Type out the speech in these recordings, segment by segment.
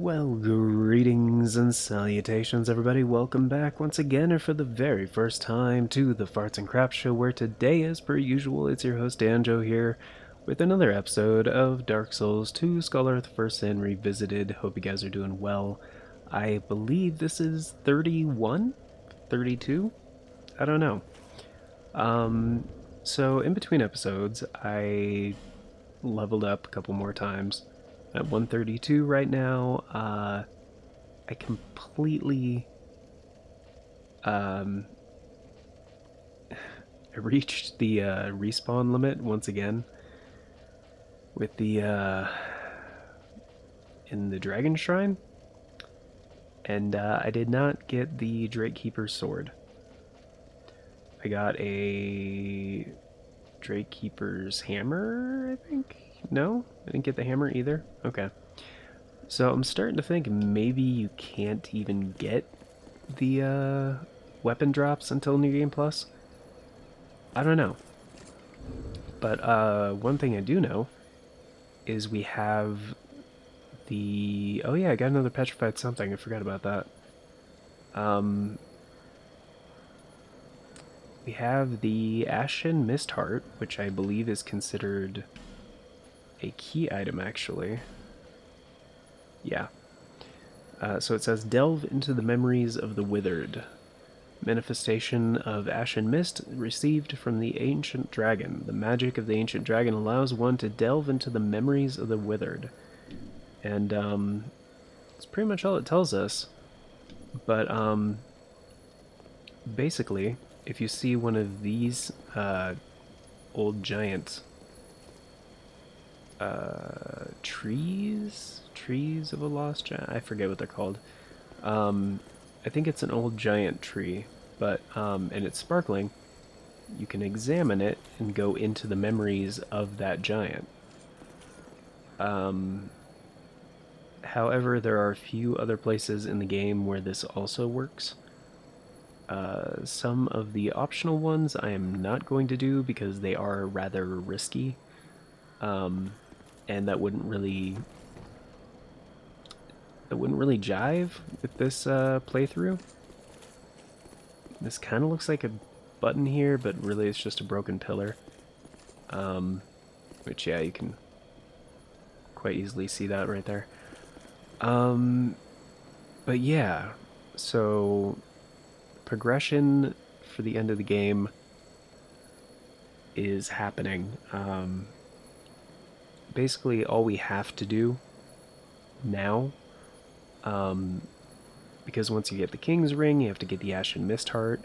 Well, greetings and salutations, everybody. Welcome back once again, or for the very first time, to the Farts and Crap Show, where today, as per usual, it's your host Danjo here with another episode of Dark Souls 2 Skull Earth First Sin Revisited. Hope you guys are doing well. I believe this is 31? 32? I don't know. So in between episodes, I leveled up a couple more times. At 132 right now. I completely I reached the respawn limit once again with the in the Dragon Shrine, and I did not get the Drake Keeper's sword. I got a Drake Keeper's hammer, I think. No, I didn't get the hammer either. Okay. So I'm starting to think maybe you can't even get the weapon drops until New Game Plus. I don't know. But one thing I do know is we have the... Oh yeah, I got another petrified something. I forgot about that. We have the Ashen Mist Heart, which I believe is considered a key item, actually. Yeah. So it says, delve into the memories of the withered. Manifestation of Ashen Mist received from the ancient dragon. The magic of the ancient dragon allows one to delve into the memories of the withered. And that's pretty much all it tells us. But basically, if you see one of these old giant trees of a lost giant, I forget what they're called. I think it's an old giant tree, but and it's sparkling. You can examine it and go into the memories of that giant. However, there are a few other places in the game where this also works. Some of the optional ones I am not going to do because they are rather risky, and that wouldn't really jive with this playthrough. This kind of looks like a button here, but really it's just a broken pillar. Which, yeah, you can quite easily see that right there. But yeah, so progression for the end of the game is happening. Basically, all we have to do now, because once you get the King's Ring, you have to get the Ashen Mist Heart,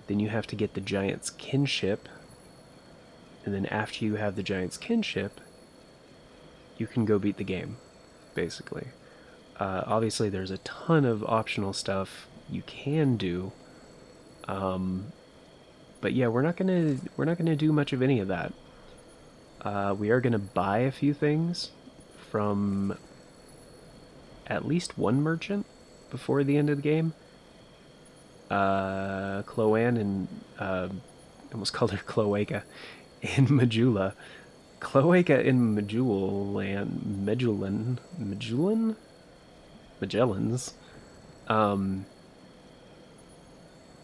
then you have to get the Giant's Kinship, and then after you have the Giant's Kinship, you can go beat the game, basically. Obviously, there's a ton of optional stuff you can do, but yeah, we're not gonna do much of any of that. We are gonna buy a few things from at least one merchant before the end of the game. Cloanne and I almost called her Cloaca in Majula. Cloaca in Magellans.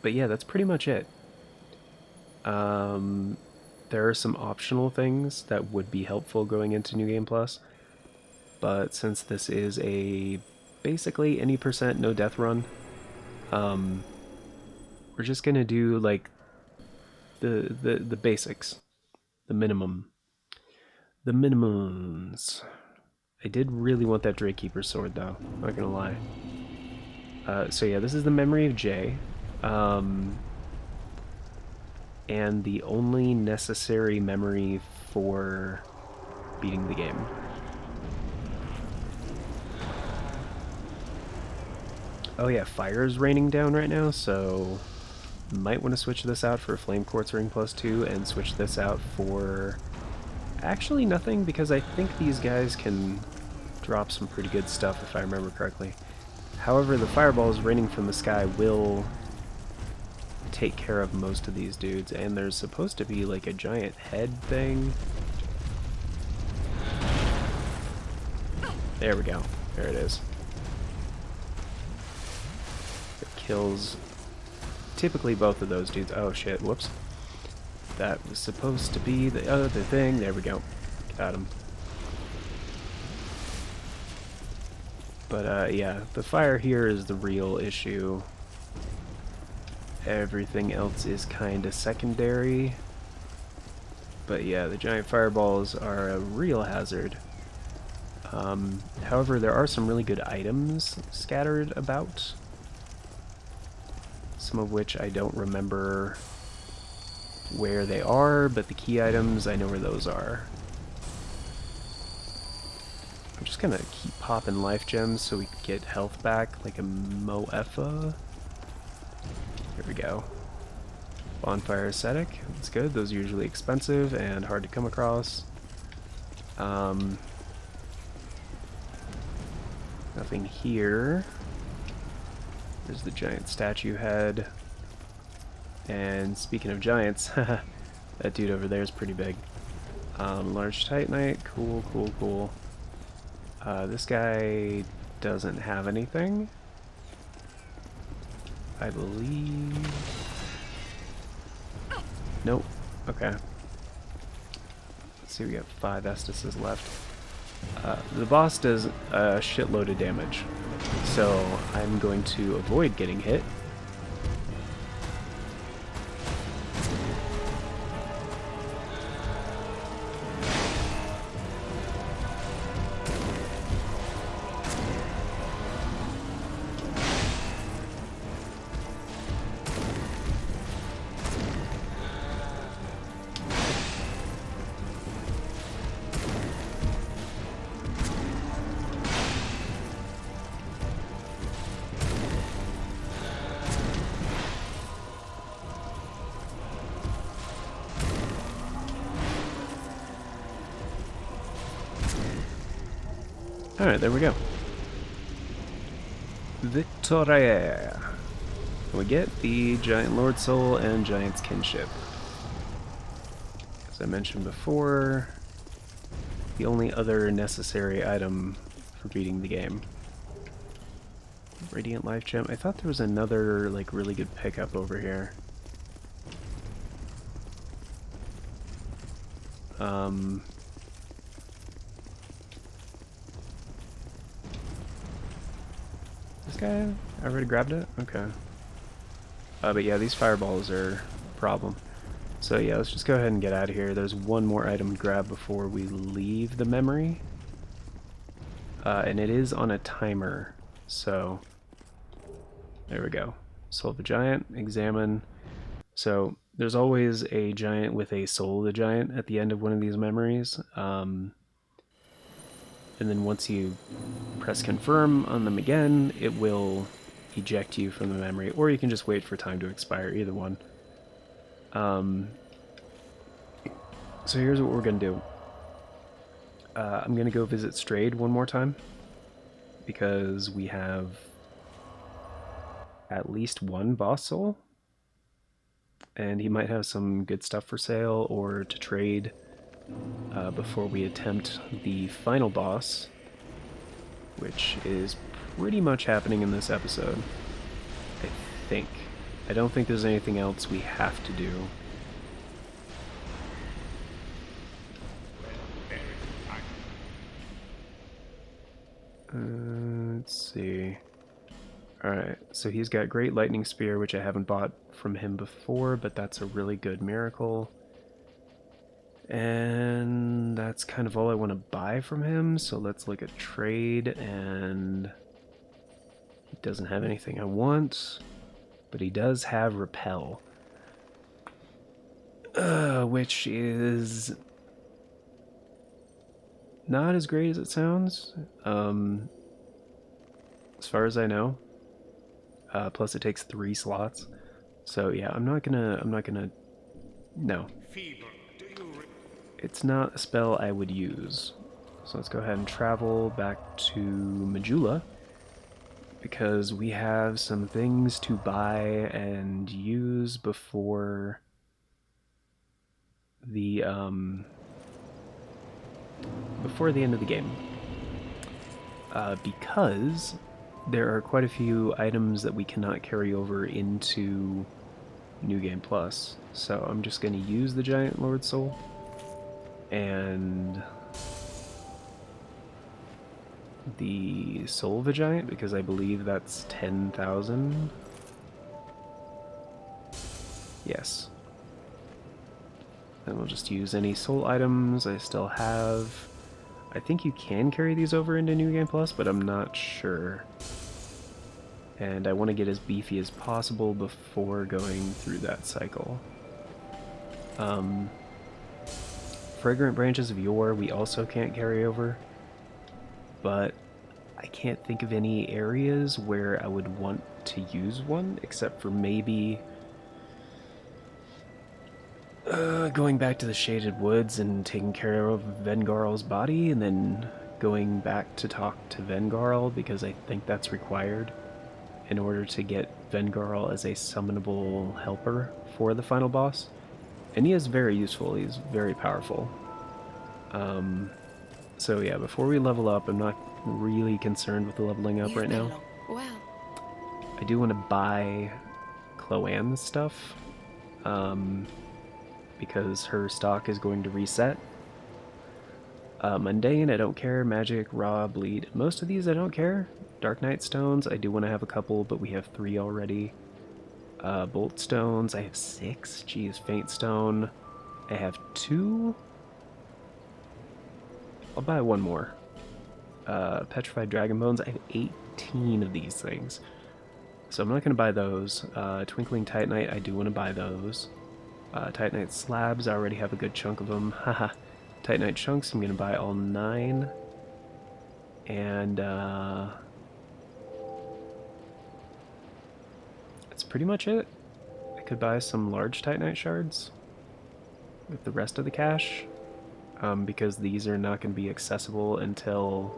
But yeah, that's pretty much it. There are some optional things that would be helpful going into New Game Plus, but since this is a basically any percent no death run, we're just gonna do like the basics, the minimums. I did really want that Drake Keeper sword though, not gonna lie. So yeah, this is the memory of Jay, and the only necessary memory for beating the game. Oh yeah, fire is raining down right now, so might want to switch this out for a Flame Quartz Ring +2 and switch this out for actually nothing, because I think these guys can drop some pretty good stuff if I remember correctly. However, the fireballs raining from the sky will take care of most of these dudes, and there's supposed to be like a giant head thing. There we go. There it is. kills typically both of those dudes. Oh shit, whoops. That was supposed to be the other thing. There we go. Got him. But yeah, the fire here is the real issue. Everything else is kind of secondary. But yeah, the giant fireballs are a real hazard. However, there are some really good items scattered about. Some of which I don't remember where they are, but the key items, I know where those are. I'm just gonna keep popping life gems so we can get health back like a moefa. Here we go. Bonfire ascetic, that's good. Those are usually expensive and hard to come across. Nothing here. There's the giant statue head. And speaking of giants, that dude over there is pretty big. Large titanite, cool, cool, cool. This guy doesn't have anything, I believe. Nope. Okay. Let's see, we got 5 Estises left. The boss does a shitload of damage, so I'm going to avoid getting hit. Alright, there we go. Victoria. We get the Giant Lord Soul and Giant's Kinship. As I mentioned before, the only other necessary item for beating the game. Radiant Life Gem. I thought there was another, like, really good pickup over here. This guy? I already grabbed it? Okay. But yeah, these fireballs are a problem. So yeah, let's just go ahead and get out of here. There's one more item to grab before we leave the memory. And it is on a timer. So, there we go. Soul of a Giant, examine. So, there's always a giant with a Soul of the Giant at the end of one of these memories. And then once you press confirm on them again, it will eject you from the memory, or you can just wait for time to expire, either one. So here's what we're going to do. I'm going to go visit Strayed one more time, because we have at least one boss soul, and he might have some good stuff for sale or to trade before we attempt the final boss, which is pretty much happening in this episode, I think. I don't think there's anything else we have to do. Let's see. Alright, so he's got Great Lightning Spear, which I haven't bought from him before, but that's a really good miracle. And that's kind of all I want to buy from him, so let's look at trade, and he doesn't have anything I want, but he does have Repel, which is not as great as it sounds, as far as I know. Plus it takes 3 slots. So yeah, I'm not gonna, no. It's not a spell I would use. So let's go ahead and travel back to Majula, because we have some things to buy and use before the end of the game. Because there are quite a few items that we cannot carry over into New Game Plus. So I'm just going to use the Giant Lord Soul and the Soul of a Giant, because I believe that's 10,000. Yes. Then we'll just use any soul items I still have. I think you can carry these over into New Game Plus, but I'm not sure. And I want to get as beefy as possible before going through that cycle. Fragrant Branches of Yore we also can't carry over, but I can't think of any areas where I would want to use one, except for maybe going back to the Shaded Woods and taking care of Vengarl's body, and then going back to talk to Vengarl, because I think that's required in order to get Vengarl as a summonable helper for the final boss. And he is very useful, he's very powerful. So yeah, before we level up, I'm not really concerned with the leveling up right now. Well, I do want to buy Chloanne's stuff, because her stock is going to reset. Mundane, I don't care. Magic, Raw, Bleed. Most of these I don't care. Dark Knight Stones, I do want to have a couple, but we have 3 already. Bolt Stones, I have 6. Geez, Faint Stone, I have 2. I'll buy 1 more. Petrified Dragon Bones, I have 18 of these things. So I'm not going to buy those. Twinkling Titanite, I do want to buy those. Titanite Slabs, I already have a good chunk of them. Haha. Titanite Chunks, I'm going to buy all 9. And that's pretty much it. I could buy some large Titanite Shards with the rest of the cash, because these are not going to be accessible until,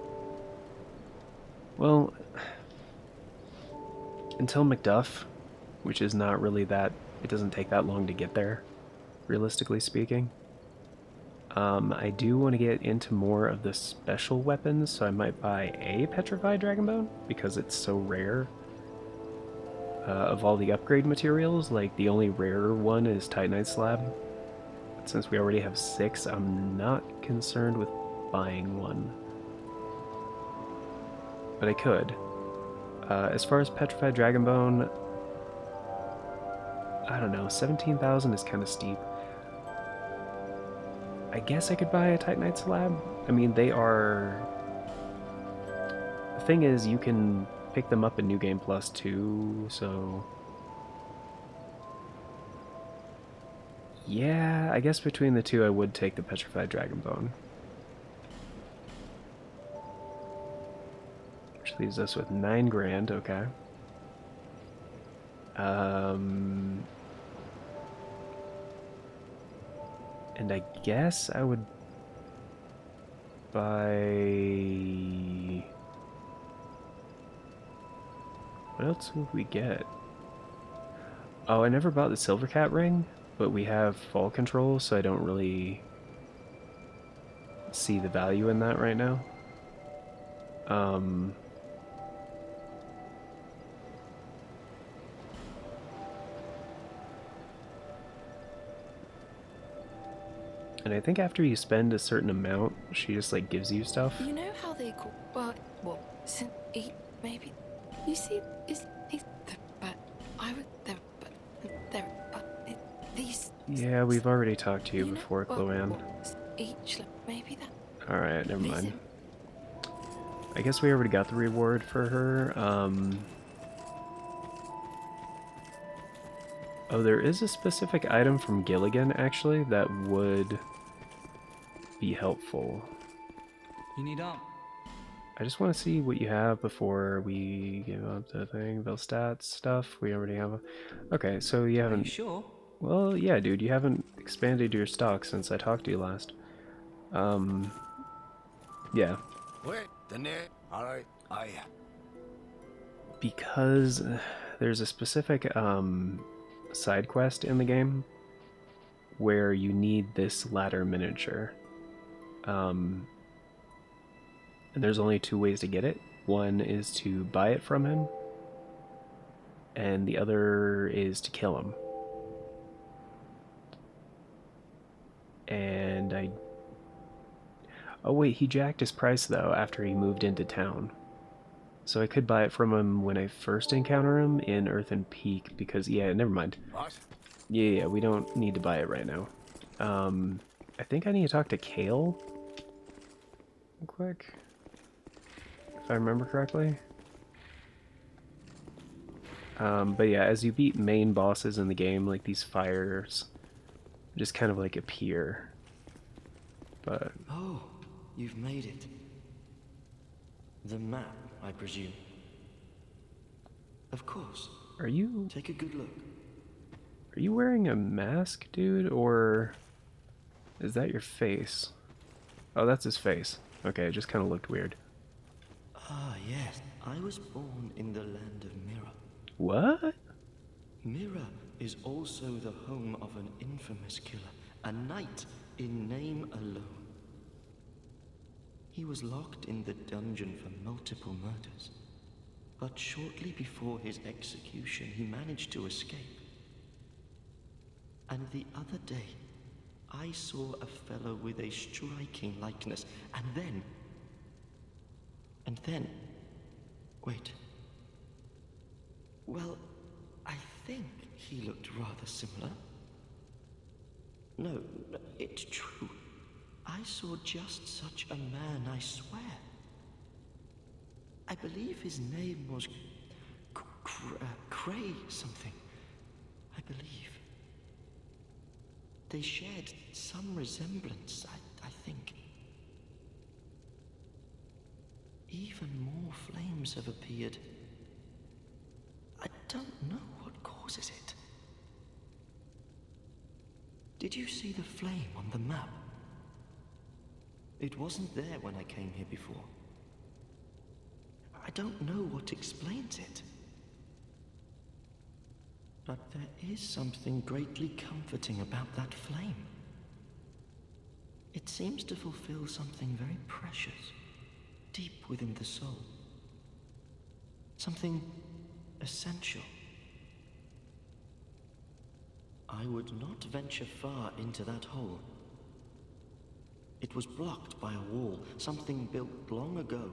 well, until McDuff, which is not really that, it doesn't take that long to get there, realistically speaking. I do want to get into more of the special weapons, so I might buy a Petrified Dragonbone, because it's so rare. Of all the upgrade materials, like, the only rarer one is Titanite Slab. But since we already have 6, I'm not concerned with buying one. But I could. As far as Petrified Dragonbone, I don't know, 17,000 is kind of steep. I guess I could buy a Titanite Slab. I mean, they are... The thing is, you can pick them up in New Game Plus too, so... Yeah, I guess between the two I would take the Petrified Dragonbone. Which leaves us with 9 grand, okay. And I guess I would buy... What else would we get? Oh, I never bought the Silver Cat ring, but we have fall control, so I don't really see the value in that right now. And I think after you spend a certain amount, she just like gives you stuff. you know how they call maybe you see is but I would there but these. Yeah, we've already talked to you before, Chloanne. Each maybe that. Alright, never mind. I guess we already got the reward for her. Oh, there is a specific item from Gilligan, actually, that would be helpful. You need up. I just want to see what you have before we give up the thing. Velstats stuff, we already have. Okay, so you haven't... Are you sure? Well, yeah, dude, you haven't expanded your stock since I talked to you last. Yeah. Wait, alright, Because there's a specific side quest in the game where you need this ladder miniature. And there's only 2 ways to get it. One is to buy it from him, and the other is to kill him. And I... Oh wait, he jacked his price though after he moved into town. So I could buy it from him when I first encounter him in Earthen Peak because, yeah, never mind. What? Yeah, we don't need to buy it right now. I think I need to talk to Kale real quick, if I remember correctly. But yeah, as you beat main bosses in the game, like these fires just kind of like appear. But Oh, you've made it. The map, I presume. Of course. are you Take a good look. wearing a mask, dude, or is that your face? Oh, that's his face. Okay, it just kind of looked weird. Ah, yes. I was born in the land of Mirror. What? Mirror is also the home of an infamous killer, a knight in name alone. He was locked in the dungeon for multiple murders, but shortly before his execution, he managed to escape. And the other day, I saw a fellow with a striking likeness, and then... Wait. Well, I think he looked rather similar. No, it's true. I saw just such a man, I swear. I believe his name was Cray something. I believe. They shared some resemblance, I think. Even more flames have appeared. I don't know what causes it. Did you see the flame on the map? It wasn't there when I came here before. I don't know what explains it. But there is something greatly comforting about that flame. It seems to fulfill something very precious, deep within the soul. Something essential. I would not venture far into that hole. It was blocked by a wall, something built long ago.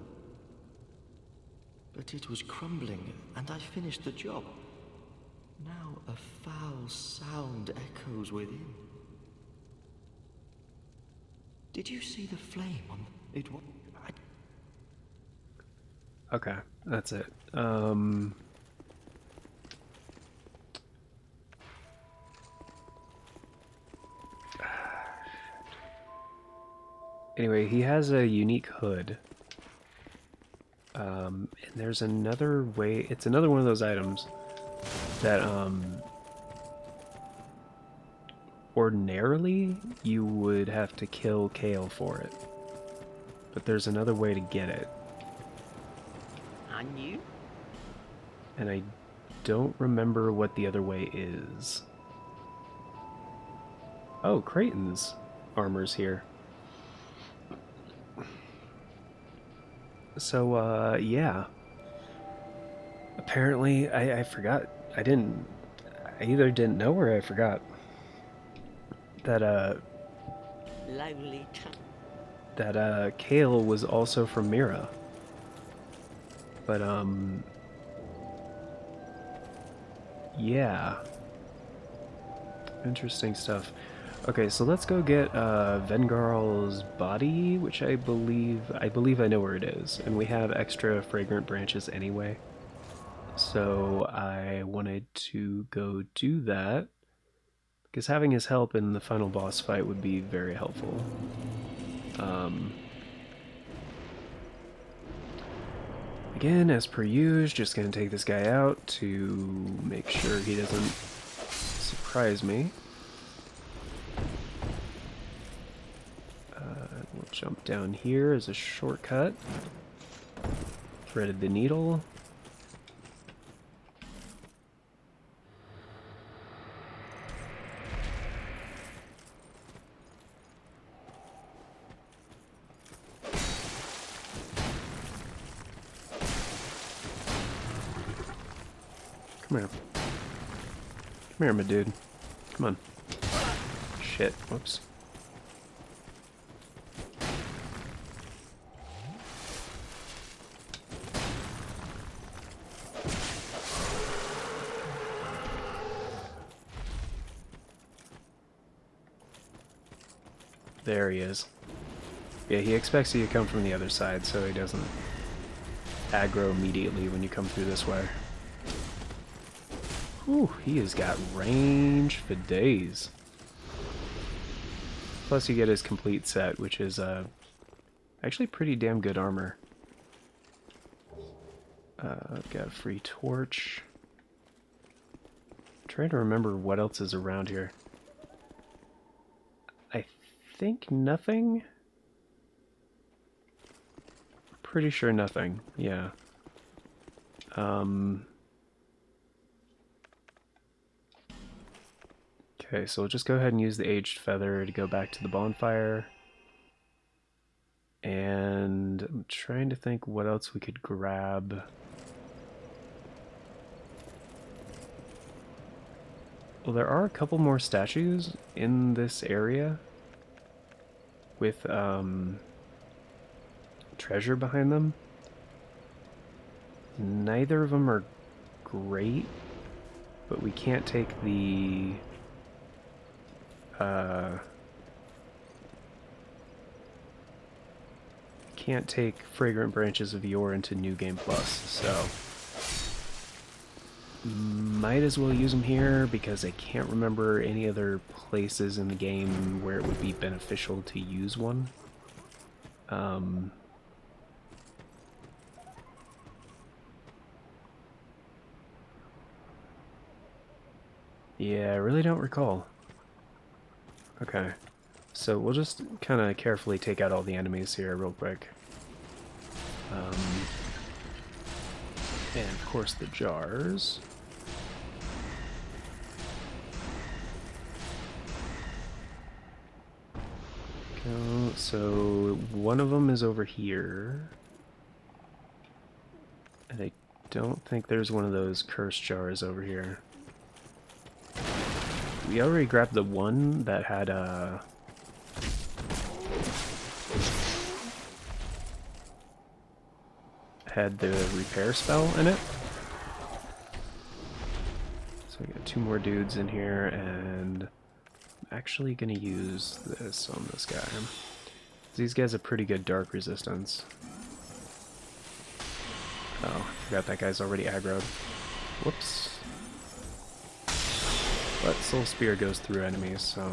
But it was crumbling, and I finished the job. Now a foul sound echoes within. Did you see the flame on it? Okay, that's it. Anyway, he has a unique hood. And there's another way, it's another one of those items that, ordinarily you would have to kill Kale for it. But there's another way to get it. And you? And I don't remember what the other way is. Oh, Creighton's armor's here. So, yeah. Apparently, I forgot. I either didn't know or I forgot that, Lonely town. that, Kale was also from Mira. But, yeah. Interesting stuff. Okay, so let's go get Vengarl's body, which I believe I know where it is, and we have extra fragrant branches anyway. So I wanted to go do that because having his help in the final boss fight would be very helpful. Again, as per usual, just gonna take this guy out to make sure he doesn't surprise me. We'll jump down here as a shortcut. Threaded the needle. Come here. Come here, my dude. Come on. Shit. Whoops. There he is. Yeah, he expects you to come from the other side, so he doesn't aggro immediately when you come through this way. Whew, he has got range for days. Plus you get his complete set, which is actually pretty damn good armor. I've got a free torch. I'm trying to remember what else is around here. I think nothing? Pretty sure nothing, yeah. Okay, so we'll just go ahead and use the aged feather to go back to the bonfire. And I'm trying to think what else we could grab. Well, there are a couple more statues in this area with treasure behind them. Neither of them are great, but we can't take the can't take Fragrant Branches of Yore into New Game Plus, so might as well use them here because I can't remember any other places in the game where it would be beneficial to use one. Yeah, I really don't recall. Okay, so we'll just kind of carefully take out all the enemies here real quick. And of course the jars. So one of them is over here. And I don't think there's one of those cursed jars over here. We already grabbed the one that had the repair spell in it. So we got two more dudes in here, and I'm actually gonna use this on this guy. These guys have pretty good dark resistance. Oh, I forgot that guy's already aggroed. Whoops. But Soul Spear goes through enemies, so...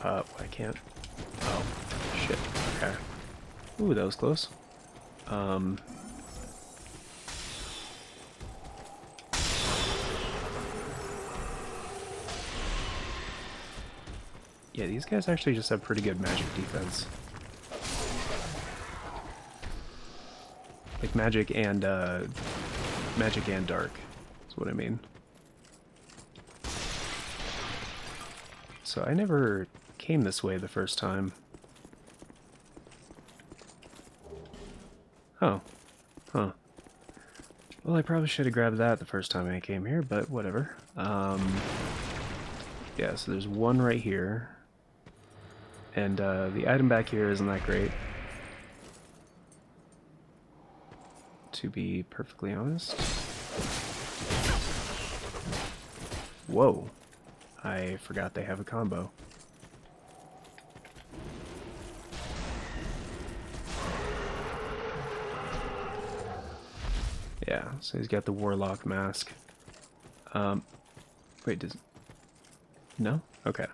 I can't... Oh, shit. Okay. Ooh, that was close. Yeah, these guys actually just have pretty good magic defense. Like magic and dark is what I mean. So I never came this way the first time. Oh. Huh. Well, I probably should have grabbed that the first time I came here, but whatever. Yeah, so there's one right here. And the item back here isn't that great, to be perfectly honest. Whoa. I forgot they have a combo. Yeah, so he's got the Warlock mask. Wait, does... No? Okay.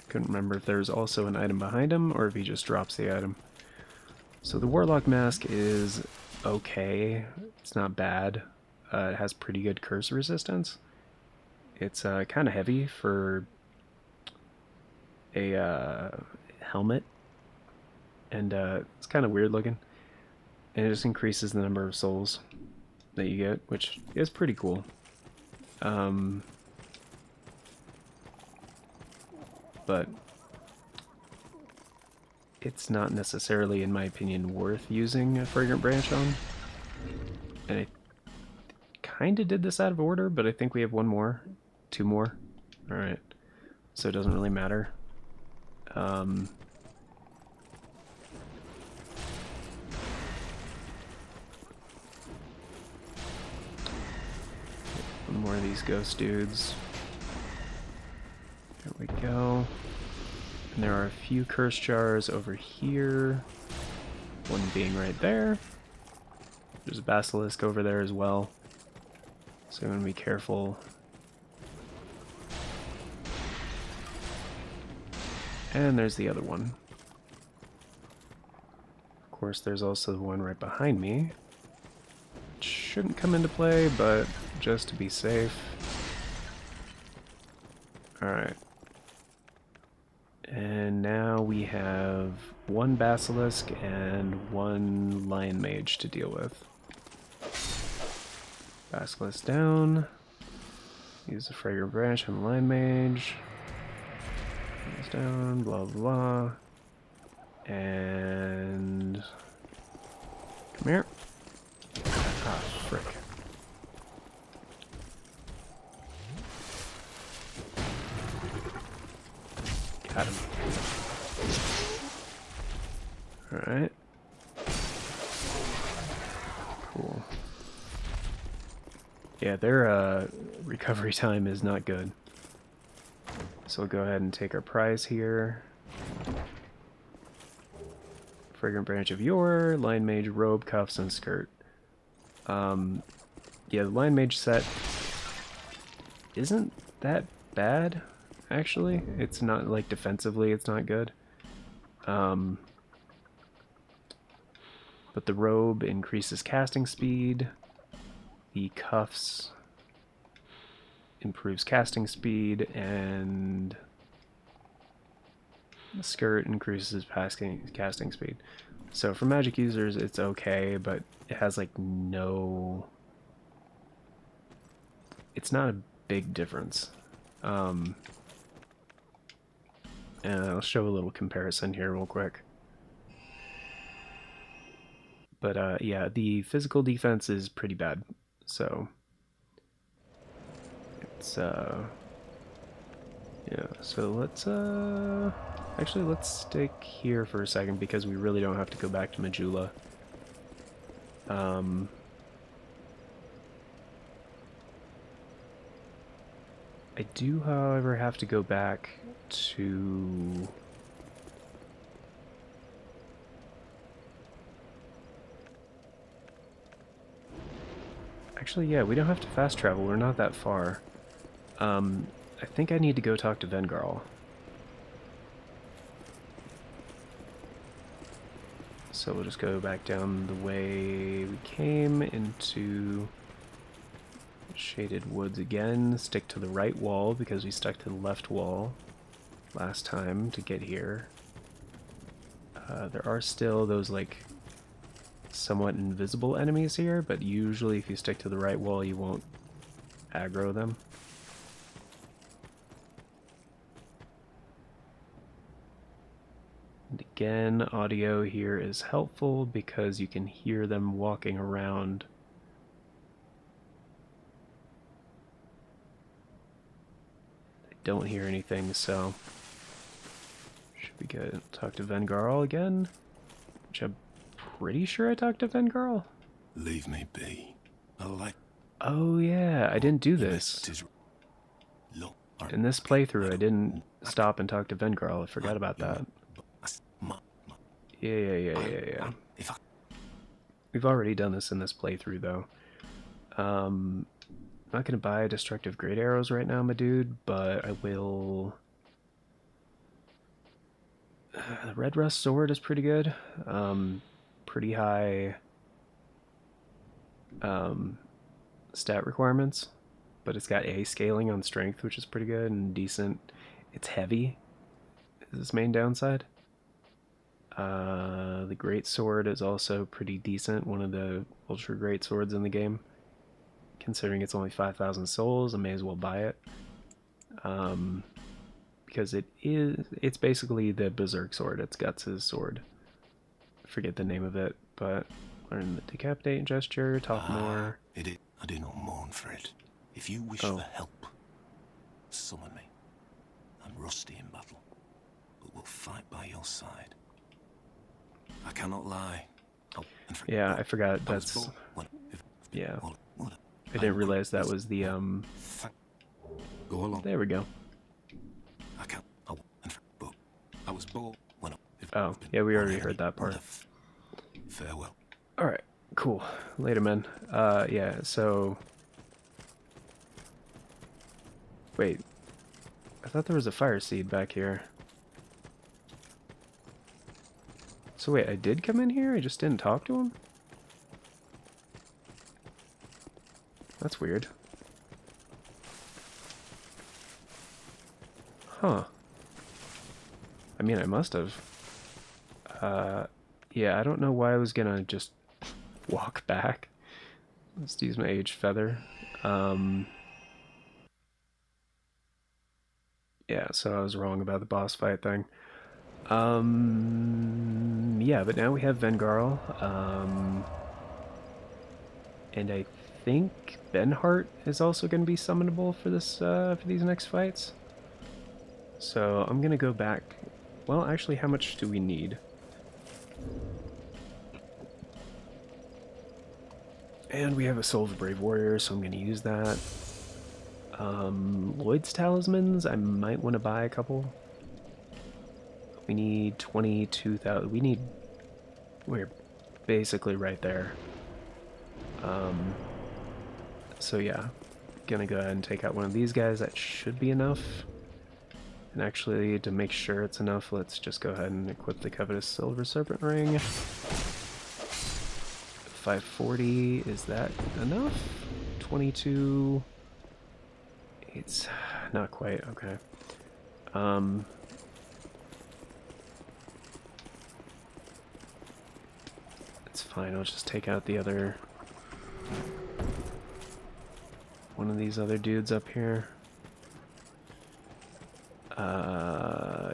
Couldn't remember if there's also an item behind him, or if he just drops the item. So the Warlock mask is okay. It's not bad. It has pretty good curse resistance. It's kind of heavy for a helmet, and it's kind of weird looking. And it just increases the number of souls that you get, which is pretty cool. But it's not necessarily, in my opinion, worth using a Fragrant Branch on. And I kind of did this out of order, but I think we have one more. Two more. Alright. So it doesn't really matter. One more of these ghost dudes. There we go. And there are a few curse jars over here. One being right there. There's a basilisk over there as well. So I'm going to be careful. And there's the other one. Of course, there's also the one right behind me. It shouldn't come into play, but just to be safe. Alright. And now we have one basilisk and one lion mage to deal with. Basilisk down. Use the fragrant branch on the lion mage. He's down, blah blah. And come here. Ah, frick. Got him. Alright. Cool. Yeah, their recovery time is not good. So we'll go ahead and take our prize here. Fragrant Branch of Yore, Lion Mage, Robe, Cuffs, and Skirt. Yeah, the Lion Mage set isn't that bad, actually. It's not, like, defensively, it's not good. But the Robe increases casting speed. The Cuffs improves casting speed, and the Skirt increases casting speed. So for magic users, it's okay, but it has like no... It's not a big difference. And I'll show a little comparison here real quick. But yeah, the physical defense is pretty bad. So it's yeah, so let's actually let's stick here for a second because we really don't have to go back to Majula. I do, however, have to go back to... Actually, yeah, we don't have to fast travel. We're not that far. I think I need to go talk to Vengarl. So we'll just go back down the way we came into Shaded Woods again. Stick to the right wall because we stuck to the left wall last time to get here. There are still those, like, somewhat invisible enemies here, but usually if you stick to the right wall, you won't aggro them. And again, audio here is helpful because you can hear them walking around. I don't hear anything, so should be good. Talk to Vengarl again, which I'm pretty sure I talked to Vengarl. Leave me be. I like... Oh yeah, I didn't do this. In this playthrough, I didn't stop and talk to Vengarl. I forgot about that. Yeah. We've already done this in this playthrough, though. I'm not going to buy destructive great arrows right now, my dude, but I will... The red rust sword is pretty good. Pretty high stat requirements, but it's got A scaling on strength, which is pretty good and decent. It's heavy, is its main downside. The great sword is also pretty decent, one of the ultra great swords in the game. Considering it's only 5,000 souls, I may as well buy it. because it's basically the Berserk sword. It's Guts' sword. I forget the name of it, but learn the decapitate gesture, talk more. It is. I do not mourn for it. If you wish for help, summon me. I'm rusty in battle, but will fight by your side. I cannot lie. Yeah, I forgot. That's yeah. I didn't realize that was the Go along. There we go. I can't. But I was born when. Oh, yeah, we already heard that part. Farewell. All right, cool. Later, man. Yeah. So, wait. I thought there was a fire seed back here. So wait, I did come in here? I just didn't talk to him? That's weird. Huh. I mean, I must have. Yeah, I don't know why I was gonna just walk back. Let's use my aged feather. Yeah, so I was wrong about the boss fight thing. Yeah, but now we have Vengarl. And I think Benhart is also going to be summonable for this for these next fights. So I'm going to go back. Well, actually, how much do we need? And we have a Soul of a Brave Warrior, so I'm going to use that. Lloyd's Talismans, I might want to buy a couple. We need 22,000. We're basically right there. So yeah, gonna go ahead and take out one of these guys. That should be enough. And actually, to make sure it's enough, let's just go ahead and equip the Covetous Silver Serpent Ring. 540, is that enough? 22... It's not quite, okay. It's fine, I'll just take out the other... one of these other dudes up here.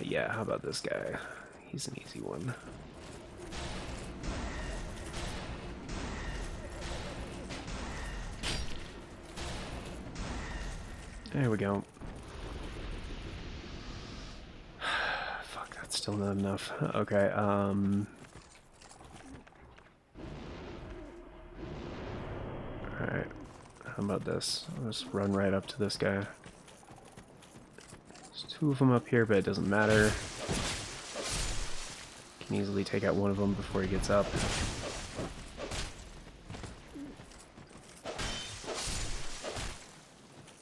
Yeah, how about this guy? He's an easy one. There we go. Fuck, that's still not enough. Okay, alright. How about this? I'll just run right up to this guy. There's two of them up here, but it doesn't matter. Can easily take out one of them before he gets up.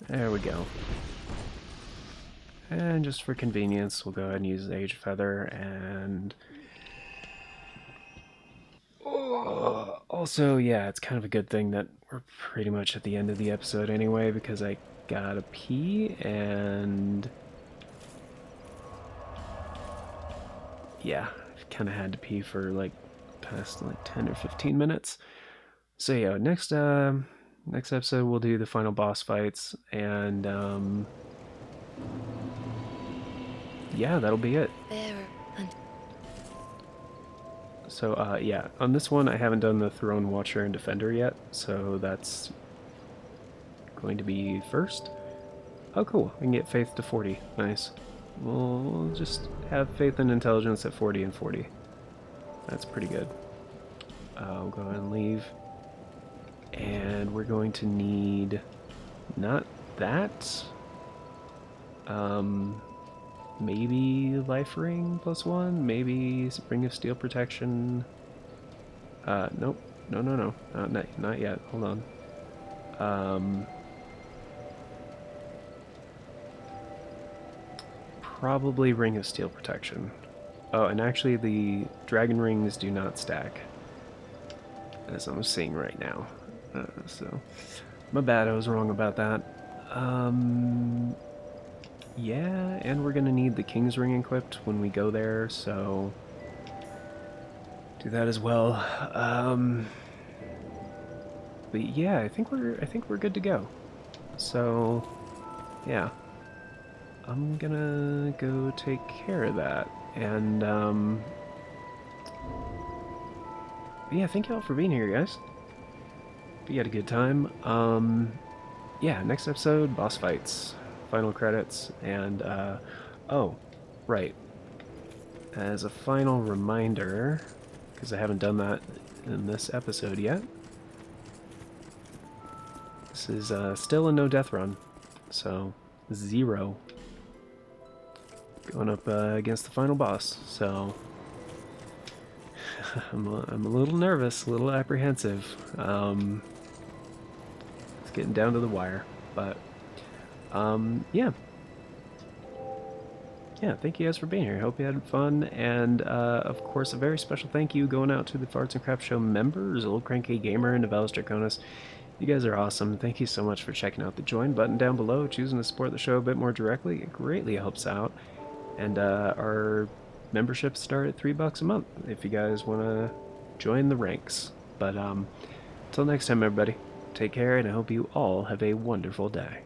There we go. And just for convenience, we'll go ahead and use the Age Feather and... Also, yeah, it's kind of a good thing that we're pretty much at the end of the episode anyway, because I gotta pee, and... yeah, I've kind of had to pee for, like, past, like, 10 or 15 minutes. So yeah, next episode we'll do the final boss fights, and, yeah, that'll be it. So, yeah, on this one I haven't done the Throne Watcher and Defender yet, so that's going to be first. Oh, cool, we can get Faith to 40. Nice. We'll just have Faith and Intelligence at 40 and 40. That's pretty good. I'll go ahead and leave. And we're going to need... not that. Maybe Life Ring +1, maybe Ring of Steel Protection. Nope. No. Not yet. Hold on. Probably Ring of Steel Protection. Oh, and actually the Dragon Rings do not stack, as I'm seeing right now. So, my bad, I was wrong about that. Yeah, and we're gonna need the King's Ring equipped when we go there, so do that as well. But yeah, I think we're good to go. So, yeah. I'm gonna go take care of that. And, yeah, thank you all for being here, guys. We had a good time. Yeah, next episode, boss fights, final credits, and, oh, right. As a final reminder, because I haven't done that in this episode yet, this is still a no death run, so 0 going up against the final boss. So I'm a little nervous, a little apprehensive. It's getting down to the wire, but yeah. Yeah, thank you guys for being here. Hope you had fun, and of course, a very special thank you going out to the Farts and Crap Show members, Old Cranky Gamer and Develos Draconis. You guys are awesome. Thank you so much for checking out the join button down below, choosing to support the show a bit more directly. It greatly helps out. And our memberships start at $3 a month if you guys want to join the ranks. But until next time, everybody, take care, and I hope you all have a wonderful day.